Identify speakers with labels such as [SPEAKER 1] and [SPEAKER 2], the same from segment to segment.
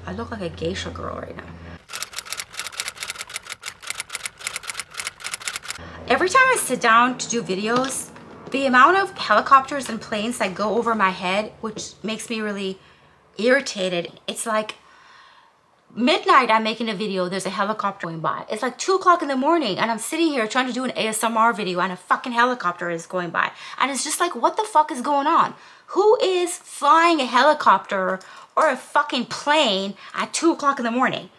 [SPEAKER 1] I look like a geisha girl right now. Every time I sit down to do videos, the amount of helicopters and planes that go over my head, which makes me really irritated. It's like midnight, I'm making a video, there's a helicopter going by. It's like 2 o'clock in the morning and I'm sitting here trying to do an ASMR video and a fucking helicopter is going by. And it's just like, what the fuck is going on? Who is flying a helicopter or a fucking plane at 2 o'clock in the morning?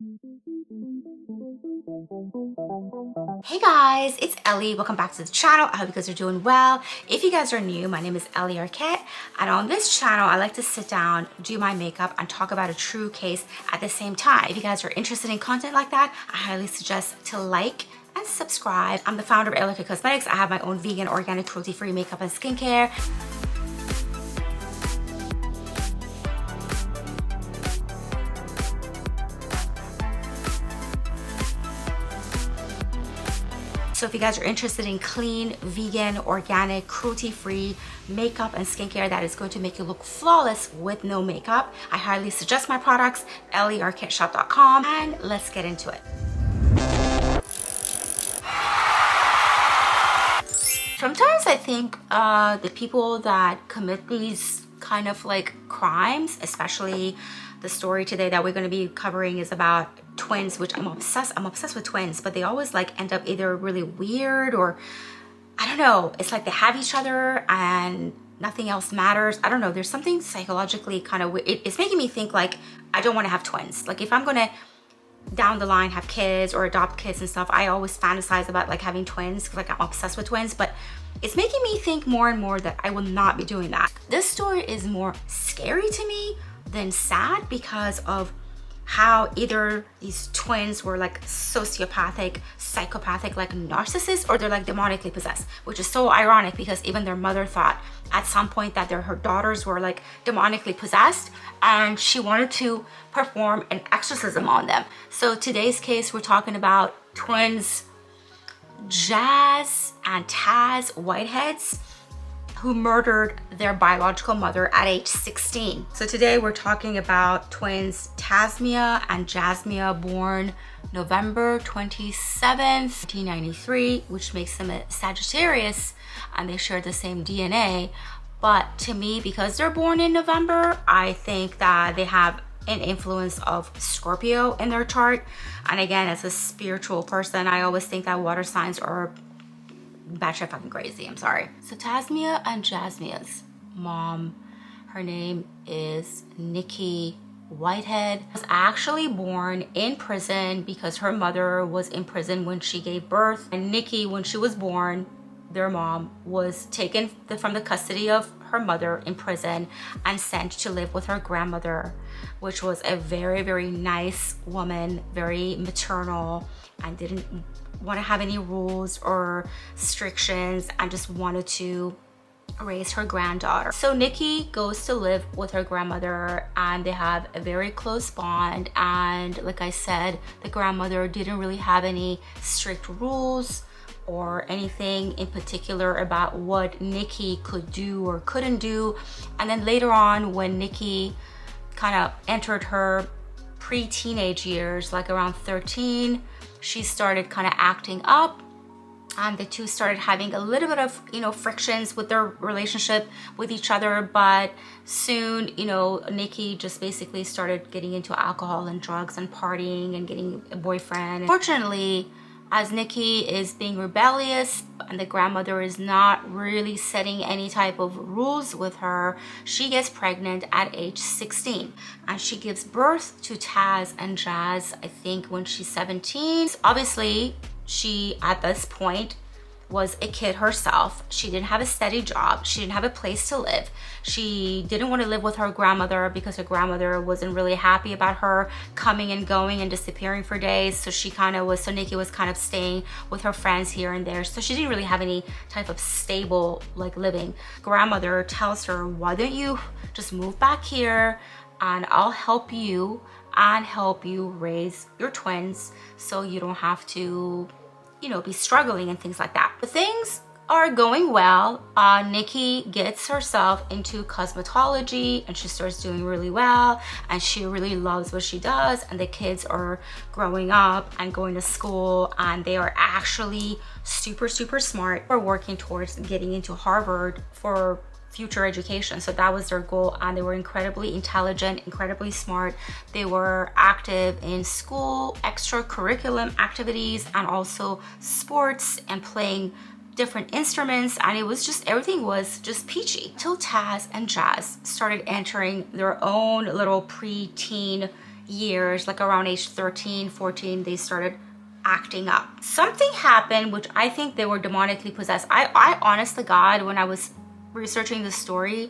[SPEAKER 1] Hey guys, it's Ellie. Welcome back to the channel. I hope you guys are doing well. If you guys are new, my name is Ellie Arket, and on this channel I like to sit down, do my makeup, and talk about a true case at the same time. If you guys are interested in content like that, I highly suggest to like and subscribe. I'm the founder of Ellie Cosmetics. I have my own vegan, organic, cruelty-free makeup and skincare. So if you guys are interested in clean, vegan, organic, cruelty-free makeup and skincare that is going to make you look flawless with no makeup, I highly suggest my products, elliearketshop.com, and let's get into it. Sometimes I think the people that commit these kind of like crimes, especially the story today that we're going to be covering is about twins, which I'm obsessed with twins, but they always like end up either really weird or I don't know, it's like they have each other and nothing else matters. I don't know, there's something psychologically kind of weird. It's making me think like I don't want to have twins. Like if I'm gonna down the line have kids or adopt kids and stuff, I always fantasize about like having twins because like I'm obsessed with twins, but it's making me think more and more that I will not be doing that. This story is more scary to me than sad because of how either these twins were like sociopathic, psychopathic, like narcissists, or they're like demonically possessed, which is so ironic because even their mother thought at some point that her daughters were like demonically possessed and she wanted to perform an exorcism on them. So today's case, we're talking about twins Jaz and Taz Whiteheads, who murdered their biological mother at age 16. So today we're talking about twins Tazmia and Jasmia, born November 27th, 1993, which makes them a Sagittarius, and they share the same DNA. But to me, because they're born in November, I think that they have an influence of Scorpio in their chart. And again, as a spiritual person, I always think that water signs are batshit fucking crazy. I'm sorry. So Tazmia and Jasmia's mom, her name is Nikki Whitehead, was actually born in prison because her mother was in prison when she gave birth. And Nikki, when she was born, their mom was taken from the custody of her mother in prison and sent to live with her grandmother, which was a very, very nice woman, very maternal, and didn't want to have any rules or restrictions and just wanted to raise her granddaughter. So Nikki goes to live with her grandmother and they have a very close bond, and like I said, the grandmother didn't really have any strict rules or anything in particular about what Nikki could do or couldn't do. And then later on, when Nikki kind of entered her pre-teenage years, like around 13, she started kind of acting up, and the two started having a little bit of, you know, frictions with their relationship with each other. But soon, you know, Nikki just basically started getting into alcohol and drugs and partying and getting a boyfriend. Fortunately, as Nikki is being rebellious and the grandmother is not really setting any type of rules with her, she gets pregnant at age 16 and she gives birth to Taz and Jaz, I think when she's 17. Obviously, she at this point was a kid herself. She didn't have a steady job. She didn't have a place to live. She didn't want to live with her grandmother because her grandmother wasn't really happy about her coming and going and disappearing for days. So Nikki was kind of staying with her friends here and there. So she didn't really have any type of stable like living. Grandmother tells her, why don't you just move back here and I'll help you and help you raise your twins so you don't have to, you know, be struggling and things like that. But things are going well. Nikki gets herself into cosmetology and she starts doing really well, and she really loves what she does, and the kids are growing up and going to school, and they are actually super smart. We're working towards getting into Harvard for future education. So that was their goal, and they were incredibly intelligent, incredibly smart. They were active in school, extracurriculum activities, and also sports, and playing different instruments, and it was just, everything was just peachy till Taz and Jaz started entering their own little pre-teen years. Like around age 13, 14, they started acting up. Something happened, which I think they were demonically possessed. I honest to God, when I was researching the story,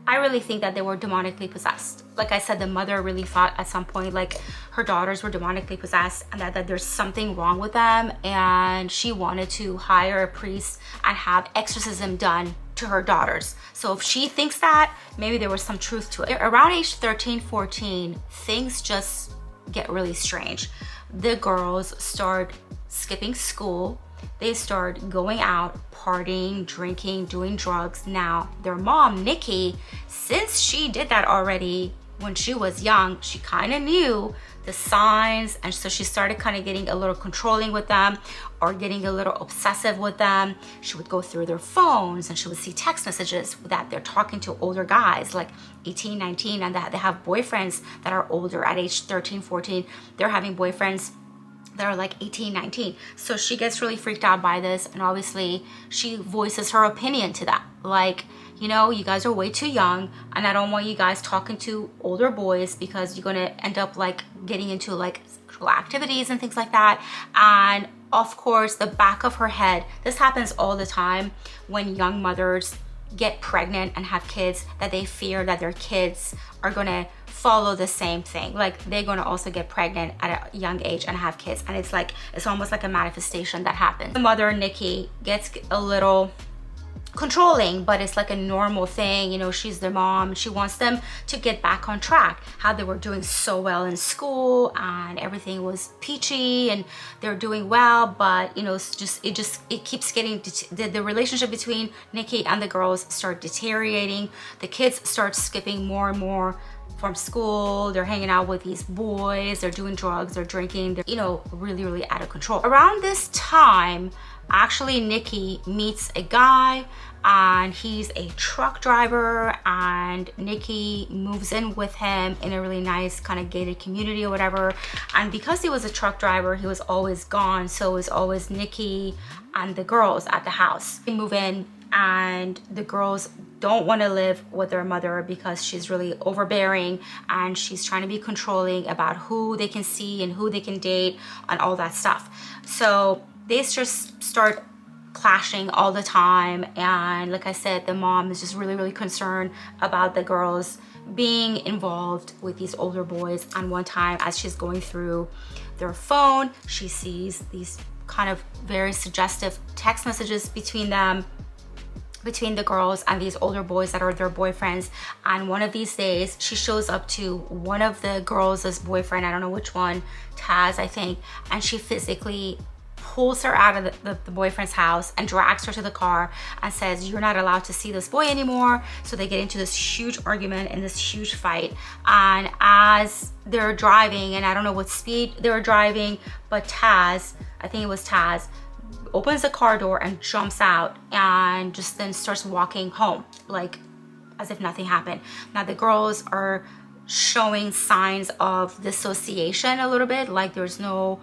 [SPEAKER 1] I really think that they were demonically possessed. Like I said, the mother really thought at some point like her daughters were demonically possessed, and that there's something wrong with them, and she wanted to hire a priest and have exorcism done to her daughters. So if she thinks that, maybe there was some truth to it. Around age 13, 14, things just get really strange. The girls start skipping school. They start going out, partying, drinking, doing drugs. Now, their mom, Nikki, since she did that already when she was young, she kind of knew the signs, and so she started kind of getting a little controlling with them, or getting a little obsessive with them. She would go through their phones, and she would see text messages that they're talking to older guys like 18, 19, and that they have boyfriends that are older at age 13, 14. They're having boyfriends that are like 18, 19. So she gets really freaked out by this, and obviously she voices her opinion to that. Like, you know, you guys are way too young, and I don't want you guys talking to older boys, because you're gonna end up like getting into like sexual activities and things like that. And of course, the back of her head, this happens all the time when young mothers get pregnant and have kids, that they fear that their kids are gonna follow the same thing. Like they're gonna also get pregnant at a young age and have kids, and it's like, it's almost like a manifestation that happens. The mother, Nikki, gets a little controlling, but it's like a normal thing. You know, she's their mom. She wants them to get back on track. How they were doing so well in school and everything was peachy and they're doing well, but you know, it keeps getting, the relationship between Nikki and the girls start deteriorating. The kids start skipping more and more from school. They're hanging out with these boys, they're doing drugs, they're drinking, they're, you know, really out of control. Around this time, actually, Nikki meets a guy, and he's a truck driver, and Nikki moves in with him in a really nice kind of gated community or whatever. And because he was a truck driver, he was always gone, so it was always Nikki and the girls at the house. They move in, and the girls don't want to live with their mother because she's really overbearing, and she's trying to be controlling about who they can see and who they can date and all that stuff. So they just start clashing all the time, and like I said, the mom is just really concerned about the girls being involved with these older boys. And one time, as she's going through their phone, she sees these kind of very suggestive text messages between the girls and these older boys that are their boyfriends. And one of these days, she shows up to one of the girls' boyfriend, I don't know which one, Taz, I think, and she physically pulls her out of the boyfriend's house and drags her to the car and says, "You're not allowed to see this boy anymore." So they get into this huge argument and this huge fight. And as they're driving, and I don't know what speed they were driving, but Taz, I think it was Taz, opens the car door and jumps out and just then starts walking home, like as if nothing happened. Now the girls are showing signs of dissociation a little bit, like there's no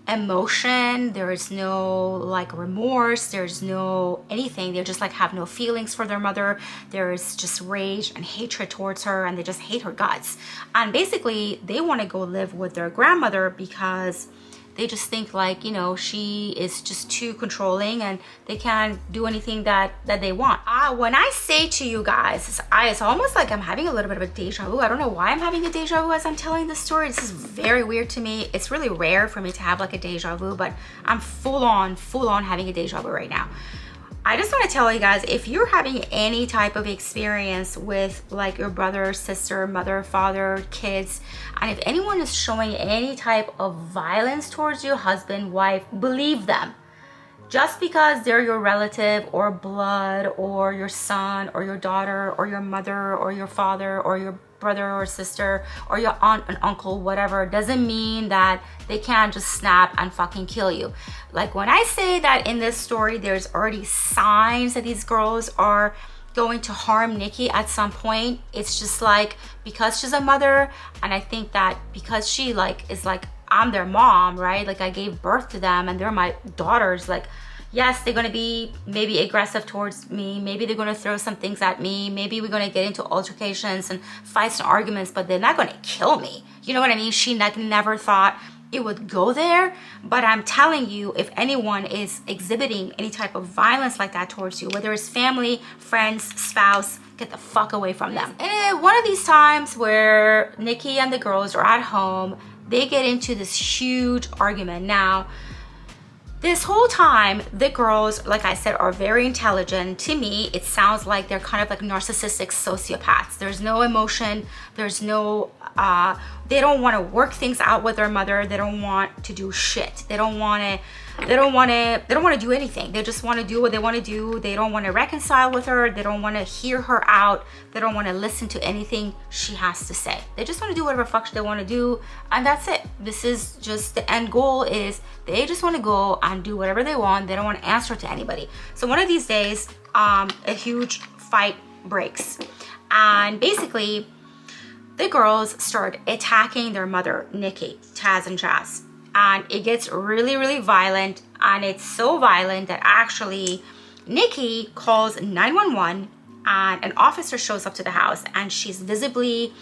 [SPEAKER 1] emotion, there is no like remorse, there's no anything. They just like have no feelings for their mother. There's just rage and hatred towards her, and they just hate her guts. And basically they want to go live with their grandmother because they just think like, you know, she is just too controlling and they can't do anything that they want. When I say to you guys, it's almost like I'm having a little bit of a deja vu. I don't know why I'm having a deja vu as I'm telling this story. This is very weird to me. It's really rare for me to have like a deja vu, but I'm full on having a deja vu right now. I just want to tell you guys, if you're having any type of experience with like your brother, sister, mother, father, kids, and if anyone is showing any type of violence towards you, husband, wife, believe them. just because they're your relative or blood or your son or your daughter or your mother or your father or your brother or sister or your aunt and uncle, whatever, doesn't mean that they can't just snap and fucking kill you. Like when I say that in this story, there's already signs that these girls are going to harm Nikki at some point. It's just like, because she's a mother, and I think that because she like is like, I'm their mom, right? Like I gave birth to them and they're my daughters. Like, yes, they're gonna be maybe aggressive towards me. Maybe they're gonna throw some things at me. Maybe we're gonna get into altercations and fights and arguments, but they're not gonna kill me. You know what I mean? She never thought it would go there. But I'm telling you, if anyone is exhibiting any type of violence like that towards you, whether it's family, friends, spouse, get the fuck away from them. And one of these times where Nikki and the girls are at home, they get into this huge argument. Now, this whole time, the girls, like I said, are very intelligent. To me, it sounds like they're kind of like narcissistic sociopaths. There's no emotion. There's no, they don't want to work things out with their mother. They don't want to do shit. They don't want to do anything. They just want to do what they want to do. They don't want to reconcile with her. They don't want to hear her out. They don't want to listen to anything she has to say. They just want to do whatever fuck they want to do, and that's it. This is just the end goal, is they just want to go and do whatever they want. They don't want to answer to anybody. So one of these days, a huge fight breaks, and basically the girls start attacking their mother, Nikki, Taz and Jaz. And it gets really, really violent. And it's so violent that actually Nikki calls 911 and an officer shows up to the house, and she's visibly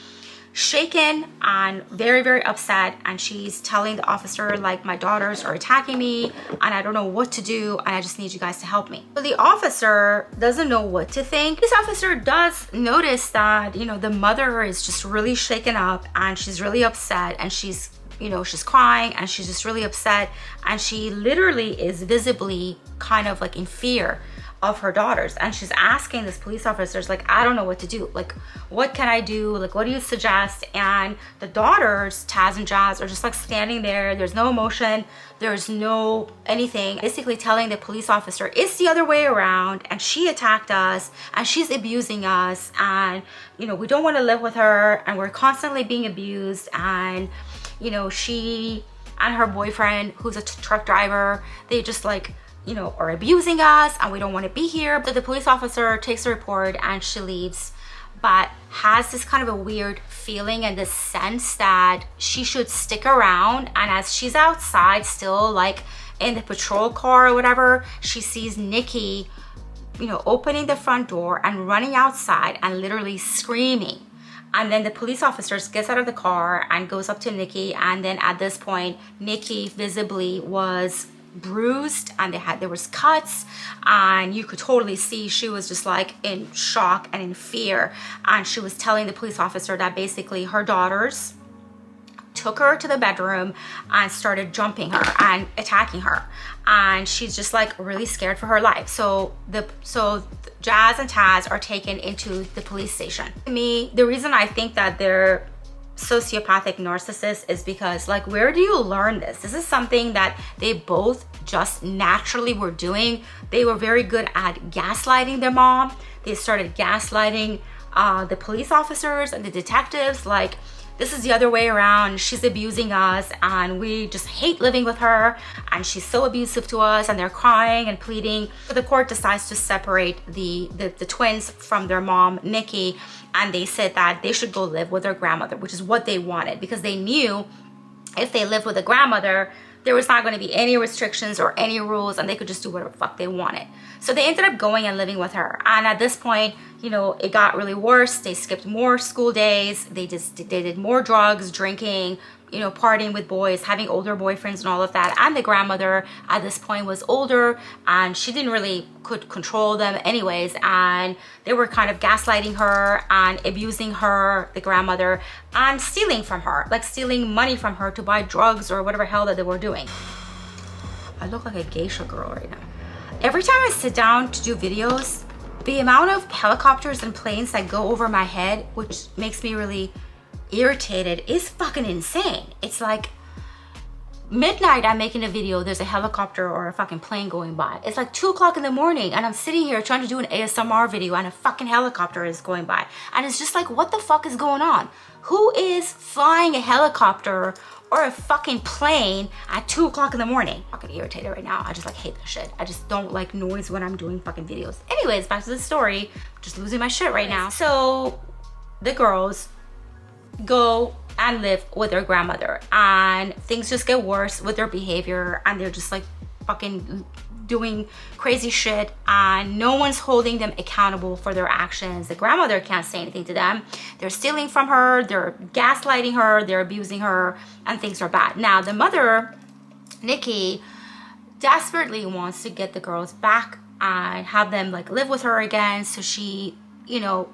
[SPEAKER 1] shaken and very, very upset. And she's telling the officer, like, my daughters are attacking me and I don't know what to do, and I just need you guys to help me. So the officer doesn't know what to think. This officer does notice that, you know, the mother is just really shaken up and she's really upset, and she's, you know, she's crying and she's just really upset, and she literally is visibly kind of like in fear of her daughters. And she's asking this police officers, like, I don't know what to do. Like, what can I do? Like, what do you suggest? And the daughters, Taz and Jaz, are just like standing there. There's no emotion. There's no anything. Basically telling the police officer, it's the other way around, and she attacked us and she's abusing us, and, you know, we don't want to live with her, and we're constantly being abused, and, you know, she and her boyfriend, who's a truck driver, they just like, you know, are abusing us, and we don't want to be here. But the police officer takes the report and she leaves, but has this kind of a weird feeling and this sense that she should stick around. And as she's outside still, like in the patrol car or whatever, she sees Nikki, you know, opening the front door and running outside and literally screaming. And then the police officers gets out of the car and goes up to Nikki, and then at this point Nikki visibly was bruised, and there was cuts, and you could totally see she was just like in shock and in fear. And she was telling the police officer that basically her daughters took her to the bedroom and started jumping her and attacking her, and she's just like really scared for her life. So Jaz and Taz are taken into the police station. To me, the reason I think that they're sociopathic narcissists is because, like, where do you learn this? This is something that they both just naturally were doing. They were very good at gaslighting their mom. They started gaslighting the police officers and the detectives, like, this is the other way around. She's abusing us and we just hate living with her, and she's so abusive to us, and they're crying and pleading. So the court decides to separate the twins from their mom, Nikki, and they said that they should go live with their grandmother, which is what they wanted, because they knew if they lived with a grandmother, there was not going to be any restrictions or any rules, and they could just do whatever the fuck they wanted. So they ended up going and living with her. And at this point, you know, it got really worse. They skipped more school days. They did more drugs, drinking, you know, partying with boys, having older boyfriends and all of that. And the grandmother at this point was older, and she didn't really could control them anyways. And they were kind of gaslighting her and abusing her, the grandmother, and stealing from her, like stealing money from her to buy drugs or whatever hell that they were doing. I look like a geisha girl right now. Every time I sit down to do videos, the amount of helicopters and planes that go over my head, which makes me really irritated, is fucking insane. It's like, midnight I'm making a video, there's a helicopter or a fucking plane going by. It's like 2 o'clock in the morning and I'm sitting here trying to do an ASMR video and a fucking helicopter is going by. And it's just like, what the fuck is going on? Who is flying a helicopter or a fucking plane at 2 o'clock in the morning? I'm fucking irritated right now. I just like hate that shit. I just don't like noise when I'm doing fucking videos. Anyways, back to the story. Just losing my shit right now. So the girls go and live with their grandmother and things just get worse with their behavior and they're just like fucking doing crazy shit and no one's holding them accountable for their actions. The grandmother can't say anything to them. They're stealing from her, they're gaslighting her, they're abusing her, and things are bad. Now the mother, Nikki, desperately wants to get the girls back and have them like live with her again. So she, you know,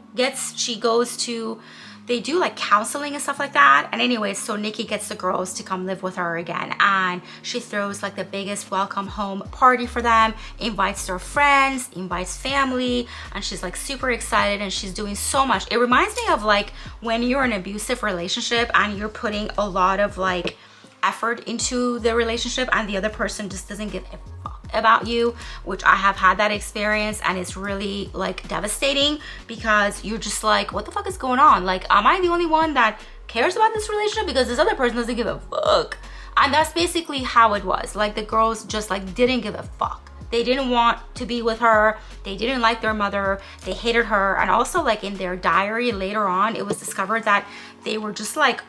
[SPEAKER 1] she goes to, they do like counseling and stuff like that. And anyways, so Nikki gets the girls to come live with her again. And she throws like the biggest welcome home party for them, invites their friends, invites family. And she's like super excited and she's doing so much. It reminds me of like when you're in an abusive relationship and you're putting a lot of like effort into the relationship and the other person just doesn't give a fuck about you, which I have had that experience and it's really like devastating because you're just like, what the fuck is going on? Like, am I the only one that cares about this relationship because this other person doesn't give a fuck? And that's basically how it was. Like the girls just like didn't give a fuck. They didn't want to be with her. They didn't like their mother. They hated her. And also like in their diary later on, it was discovered that they were just like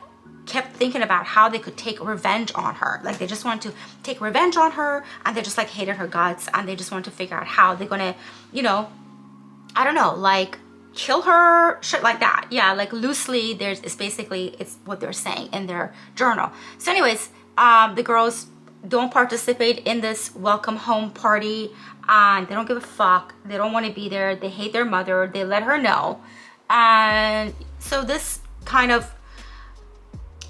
[SPEAKER 1] kept thinking about how they could take revenge on her. Like they just wanted to take revenge on her and they just like hated her guts and they just wanted to figure out how they're gonna, you know, I don't know, like kill her, shit like that. Yeah, like loosely it's what they're saying in their journal. So anyways, the girls don't participate in this welcome home party and they don't give a fuck. They don't want to be there. They hate their mother. They let her know. And so this kind of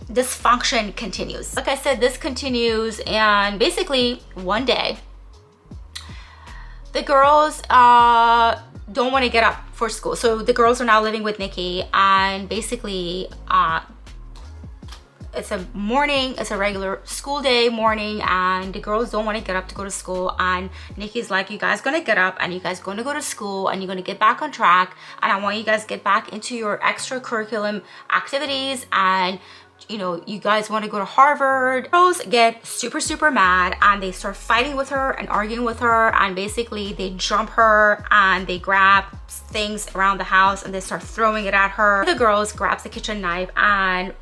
[SPEAKER 1] dysfunction continues. Like I said, this continues and basically one day the girls don't want to get up for school. So the girls are now living with Nikki and basically it's a regular school day morning and the girls don't want to get up to go to school and Nikki's like, you guys gonna get up and you guys gonna go to school and you're gonna get back on track and I want you guys to get back into your extracurricular activities and you know, you guys want to go to Harvard. Girls get super mad and they start fighting with her and arguing with her and basically they jump her and they grab things around the house and they start throwing it at her. The girls grabs the kitchen knife and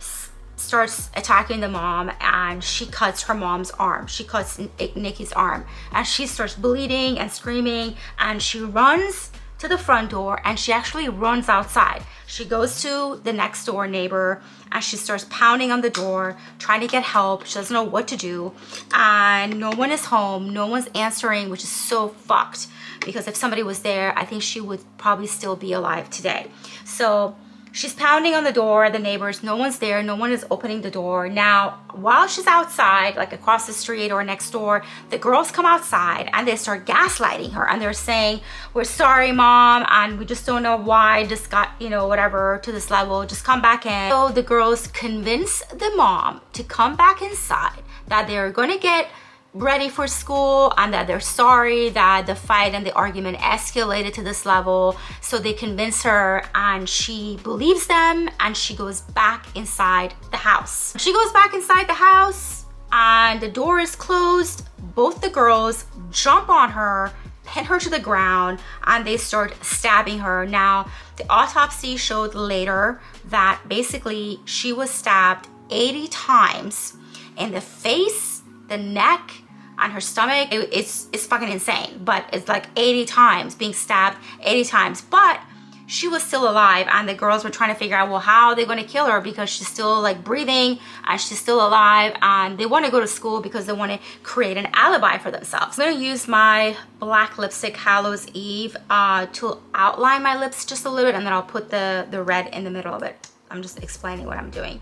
[SPEAKER 1] starts attacking the mom and she cuts her mom's arm. She cuts Nikki's arm and she starts bleeding and screaming and she runs to the front door and she actually runs outside. She goes to the next door neighbor and she starts pounding on the door, trying to get help. She doesn't know what to do and no one is home. No one's answering, which is so fucked because if somebody was there, I think she would probably still be alive today. So she's pounding on the door, the neighbors, no one's there, no one is opening the door. Now, while she's outside, like across the street or next door, the girls come outside and they start gaslighting her and they're saying, we're sorry, mom, and we just don't know why this got, you know, whatever, to this level, just come back in. So the girls convince the mom to come back inside, that they're gonna get ready for school and that they're sorry that the fight and the argument escalated to this level. So they convince her and she believes them and she goes back inside the house. She goes back inside the house and the door is closed. Both the girls jump on her, pin her to the ground, and they start stabbing her. Now, the autopsy showed later that basically she was stabbed 80 times in the face, the neck, and her stomach. It's fucking insane, but it's like 80 times, being stabbed 80 times. But she was still alive and the girls were trying to figure out, well, how are they going to kill her because she's still like breathing and she's still alive, and they want to go to school because they want to create an alibi for themselves. I'm going to use my black lipstick Hallows Eve to outline my lips just a little bit, and then I'll put the red in the middle of it. I'm just explaining what I'm doing.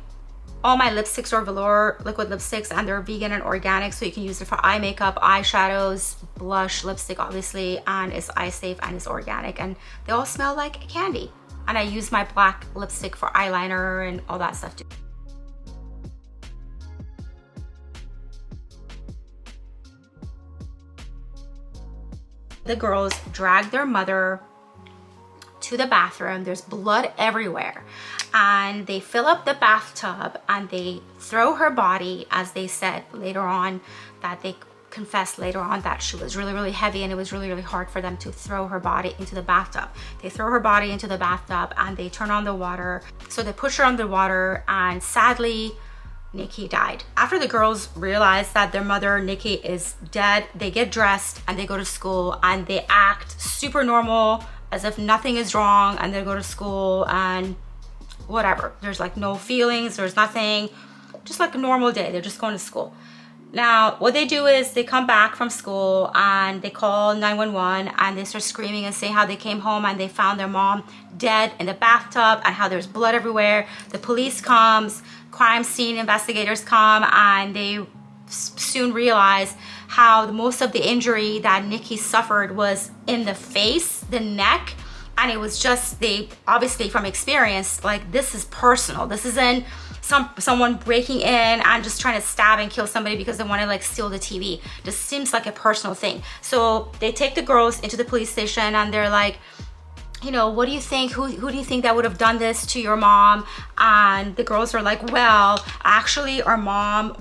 [SPEAKER 1] All my lipsticks are velour liquid lipsticks and they're vegan and organic, so you can use it for eye makeup, eyeshadows, blush, lipstick obviously, and it's eye safe and it's organic and they all smell like candy. And I use my black lipstick for eyeliner and all that stuff too. The girls drag their mother to the bathroom. There's blood everywhere, and they fill up the bathtub and they throw her body, as they said later on, that they confessed later on that she was really, really heavy and it was really, really hard for them to throw her body into the bathtub. They throw her body into the bathtub and they turn on the water. So they push her under water, and sadly, Nikki died. After the girls realize that their mother, Nikki, is dead, they get dressed and they go to school and they act super normal, as if nothing is wrong, and they go to school and whatever. There's like no feelings, there's nothing, just like a normal day. They're just going to school. Now, what they do is they come back from school and they call 911 and they start screaming and saying how they came home and they found their mom dead in the bathtub and how there's blood everywhere. The police comes, crime scene investigators come, and they soon realize how most of the injury that Nikki suffered was in the face, the neck, and it was just, they obviously from experience, like, this is personal. This isn't someone breaking in and just trying to stab and kill somebody because they want to like steal the TV. This seems like a personal thing. So they take the girls into the police station and they're like, you know, what do you think? Who do you think that would have done this to your mom? And the girls are like, well, actually our mom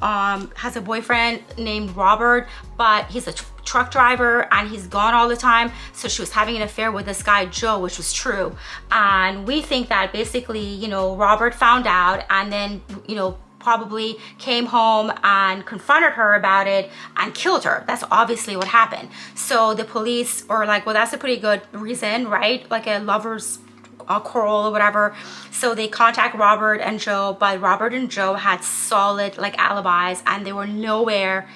[SPEAKER 1] has a boyfriend named Robert, but he's a truck driver and he's gone all the time. So she was having an affair with this guy, Joe, which was true. And we think that basically, you know, Robert found out and then, you know, probably came home and confronted her about it and killed her. That's obviously what happened. So the police are like, well, that's a pretty good reason, right? Like a lover's quarrel or whatever. So they contact Robert and Joe, but Robert and Joe had solid like alibis and they were nowhere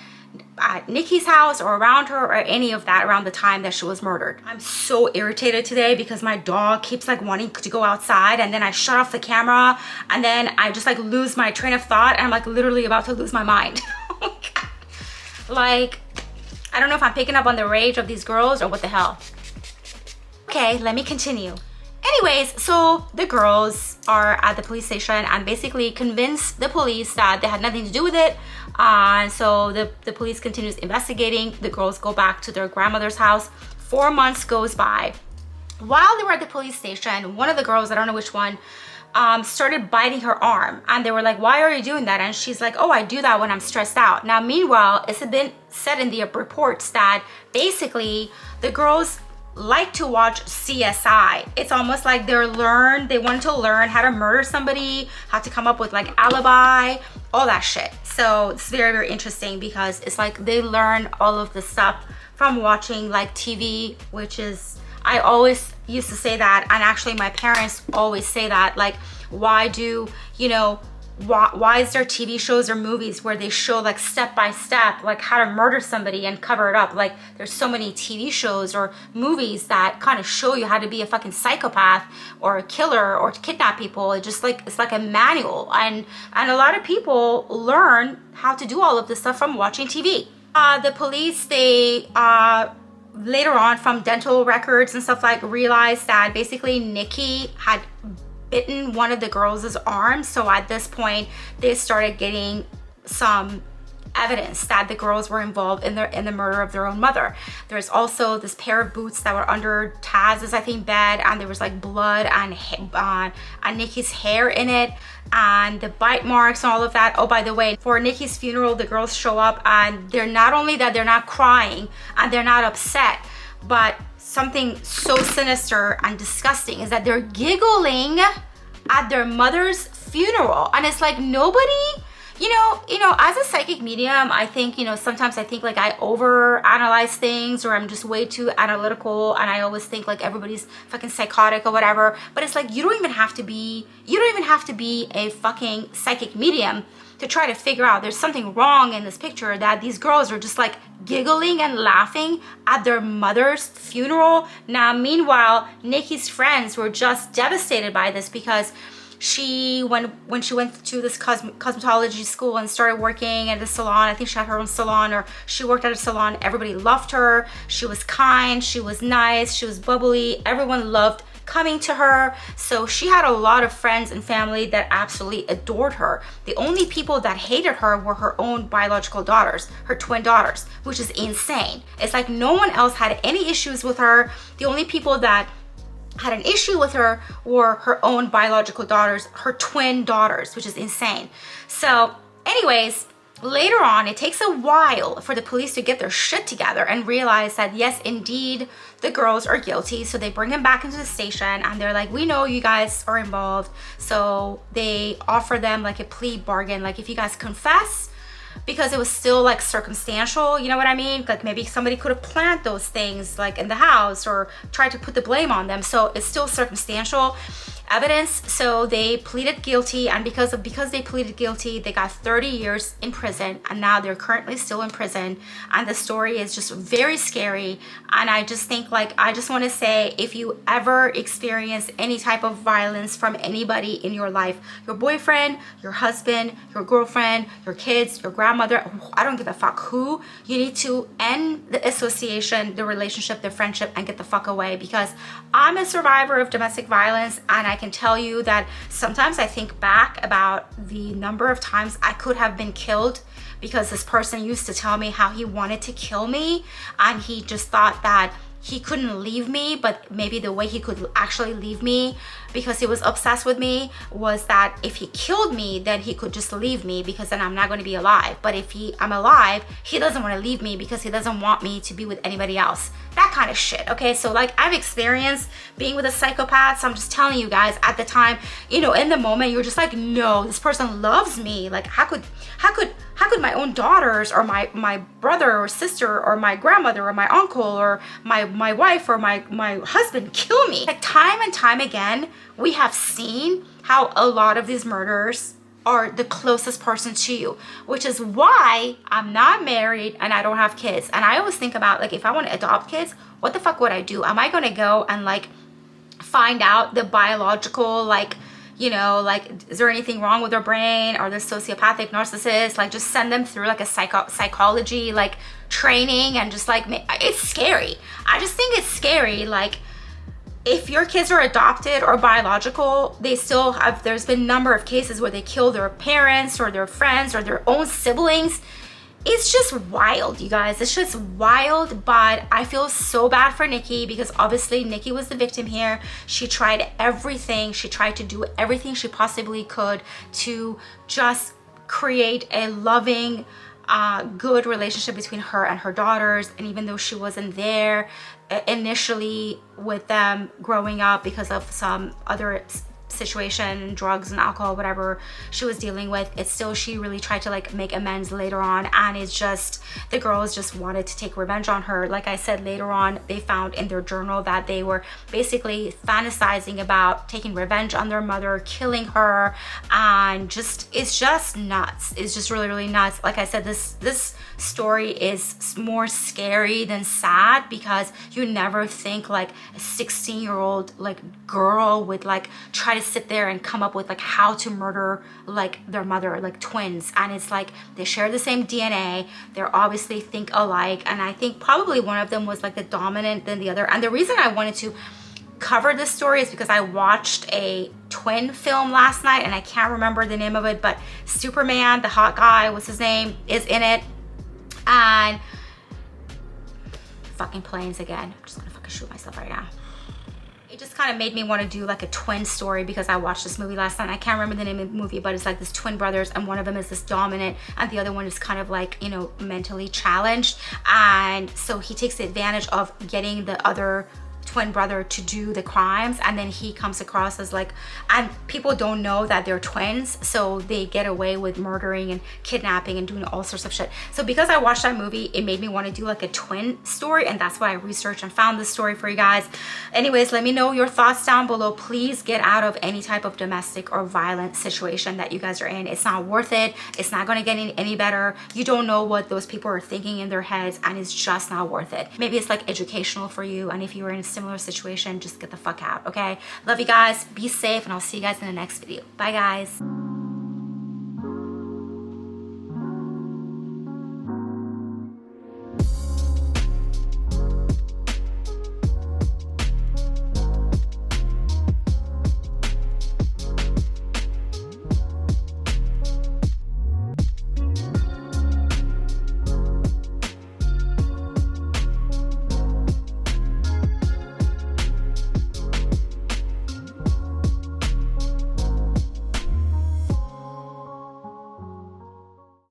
[SPEAKER 1] at Nikki's house or around her or any of that around the time that she was murdered. I'm so irritated today because my dog keeps like wanting to go outside, and then I shut off the camera and then I just like lose my train of thought and I'm like literally about to lose my mind. Like, I don't know if I'm picking up on the rage of these girls or what the hell. Okay, let me continue. Anyways, so the girls are at the police station and basically convince the police that they had nothing to do with it. And so the police continues investigating. The girls go back to their grandmother's house. 4 months goes by. While they were at the police station, one of the girls, I don't know which one, started biting her arm. And they were like, why are you doing that? And she's like, oh, I do that when I'm stressed out. Now, meanwhile, it's been said in the reports that basically the girls like to watch CSI. It's almost like they want to learn how to murder somebody, how to come up with like alibi, all that shit. So it's very, very interesting because it's like they learn all of this stuff from watching like TV, which is, I always used to say that, and actually my parents always say that, like, why do, you know, why is there TV shows or movies where they show like step by step like how to murder somebody and cover it up? Like, there's so many TV shows or movies that kind of show you how to be a fucking psychopath or a killer or to kidnap people. It just like, it's like a manual, and a lot of people learn how to do all of this stuff from watching TV. The police, they later on from dental records and stuff, like, realized that basically Nikki had bitten one of the girls' arms. So at this point they started getting some evidence that the girls were involved in the murder of their own mother. There's also this pair of boots that were under Taz's, I think, bed, and there was like blood and Nikki's hair in it, and the bite marks and all of that. Oh, by the way, for Nikki's funeral, the girls show up and they're not only that they're not crying and they're not upset, but something so sinister and disgusting is that they're giggling at their mother's funeral. And it's like, nobody, you know, as a psychic medium, I think, you know, sometimes I think like I over analyze things, or I'm just way too analytical, and I always think like everybody's fucking psychotic or whatever. But it's like, you don't even have to be a fucking psychic medium to try to figure out there's something wrong in this picture, that these girls are just like giggling and laughing at their mother's funeral. Now, meanwhile, Nikki's friends were just devastated by this because she, when she went to this cosmetology school and started working at the salon, I think she had her own salon, or she worked at a salon, everybody loved her. She was kind, she was nice, she was bubbly. Everyone loved coming to her. So she had a lot of friends and family that absolutely adored her. The only people that hated her were her own biological daughters, her twin daughters, which is insane. It's like no one else had any issues with her. The only people that had an issue with her were her own biological daughters, her twin daughters, which is insane. So anyways, later on, it takes a while for the police to get their shit together and realize that yes, indeed, the girls are guilty. So they bring them back into the station and they're like, we know you guys are involved. So they offer them like a plea bargain. Like if you guys confess, because it was still like circumstantial, you know what I mean? Like maybe somebody could have planted those things like in the house or tried to put the blame on them. So it's still circumstantial evidence. So they pleaded guilty, and because they pleaded guilty, they got 30 years in prison, and now they're currently still in prison. And the story is just very scary. And I just think, like, I just want to say, if you ever experience any type of violence from anybody in your life, your boyfriend, your husband, your girlfriend, your kids, your grandmother, I don't give a fuck who, you need to end the association, the relationship, the friendship, and get the fuck away. Because I'm a survivor of domestic violence, and I can tell you that sometimes I think back about the number of times I could have been killed because this person used to tell me how he wanted to kill me, and he just thought that he couldn't leave me, but maybe the way he could actually leave me, because he was obsessed with me, was that if he killed me, then he could just leave me, because then I'm not going to be alive. But if I'm alive, he doesn't want to leave me because he doesn't want me to be with anybody else. That kind of shit. Okay, so like I've experienced being with a psychopath, so I'm just telling you guys, at the time, you know, in the moment, you're just like, no, this person loves me. Like how could my own daughters or my brother or sister or my grandmother or my uncle or my wife or my husband kill me? Like time and time again, we have seen how a lot of these murders are the closest person to you, which is why I'm not married and I don't have kids. And I always think about, like, if I want to adopt kids, what the fuck would I do? Am I going to go and like find out the biological, like, you know, like, is there anything wrong with their brain? Are they sociopathic, narcissists? Like, just send them through like a psychology like training, and just like, it's scary. I just think it's scary. Like, if your kids are adopted or biological, they still have, there's been a number of cases where they kill their parents or their friends or their own siblings. It's just wild, you guys. It's just wild. But I feel so bad for Nikki, because obviously Nikki was the victim here. She tried everything. She tried to do everything she possibly could to just create a loving, good relationship between her and her daughters. And even though she wasn't there initially with them growing up because of some other situation, drugs and alcohol, whatever she was dealing with, it's still, she really tried to like make amends later on. And it's just, the girls just wanted to take revenge on her. Like I said, later on they found in their journal that they were basically fantasizing about taking revenge on their mother, killing her, and just, it's just nuts. It's just really, really nuts. Like I said, this story is more scary than sad, because you never think like a 16-year-old like girl would like try to sit there and come up with like how to murder like their mother, like twins. And it's like they share the same DNA, they're obviously think alike, and I think probably one of them was like the dominant than the other. And the reason I wanted to cover this story is because I watched a twin film last night, and I can't remember the name of it, but Superman, the hot guy, what's his name, is in it. And fucking planes again. I'm just gonna fucking shoot myself right now. It just kind of made me want to do like a twin story, because I watched this movie last night. I can't remember the name of the movie, but it's like this twin brothers, and one of them is this dominant and the other one is kind of like, you know, mentally challenged. And so he takes advantage of getting the other twin brother to do the crimes, and then he comes across as like, and people don't know that they're twins, so they get away with murdering and kidnapping and doing all sorts of shit. So because I watched that movie, it made me want to do like a twin story, and that's why I researched and found this story for you guys. Anyways, let me know your thoughts down below. Please get out of any type of domestic or violent situation that you guys are in. It's not worth it. It's not going to get any better. You don't know what those people are thinking in their heads, and it's just not worth it. Maybe it's like educational for you, and if you were in a similar situation, just get the fuck out. Okay, love you guys, be safe, and I'll see you guys in the next video. Bye guys.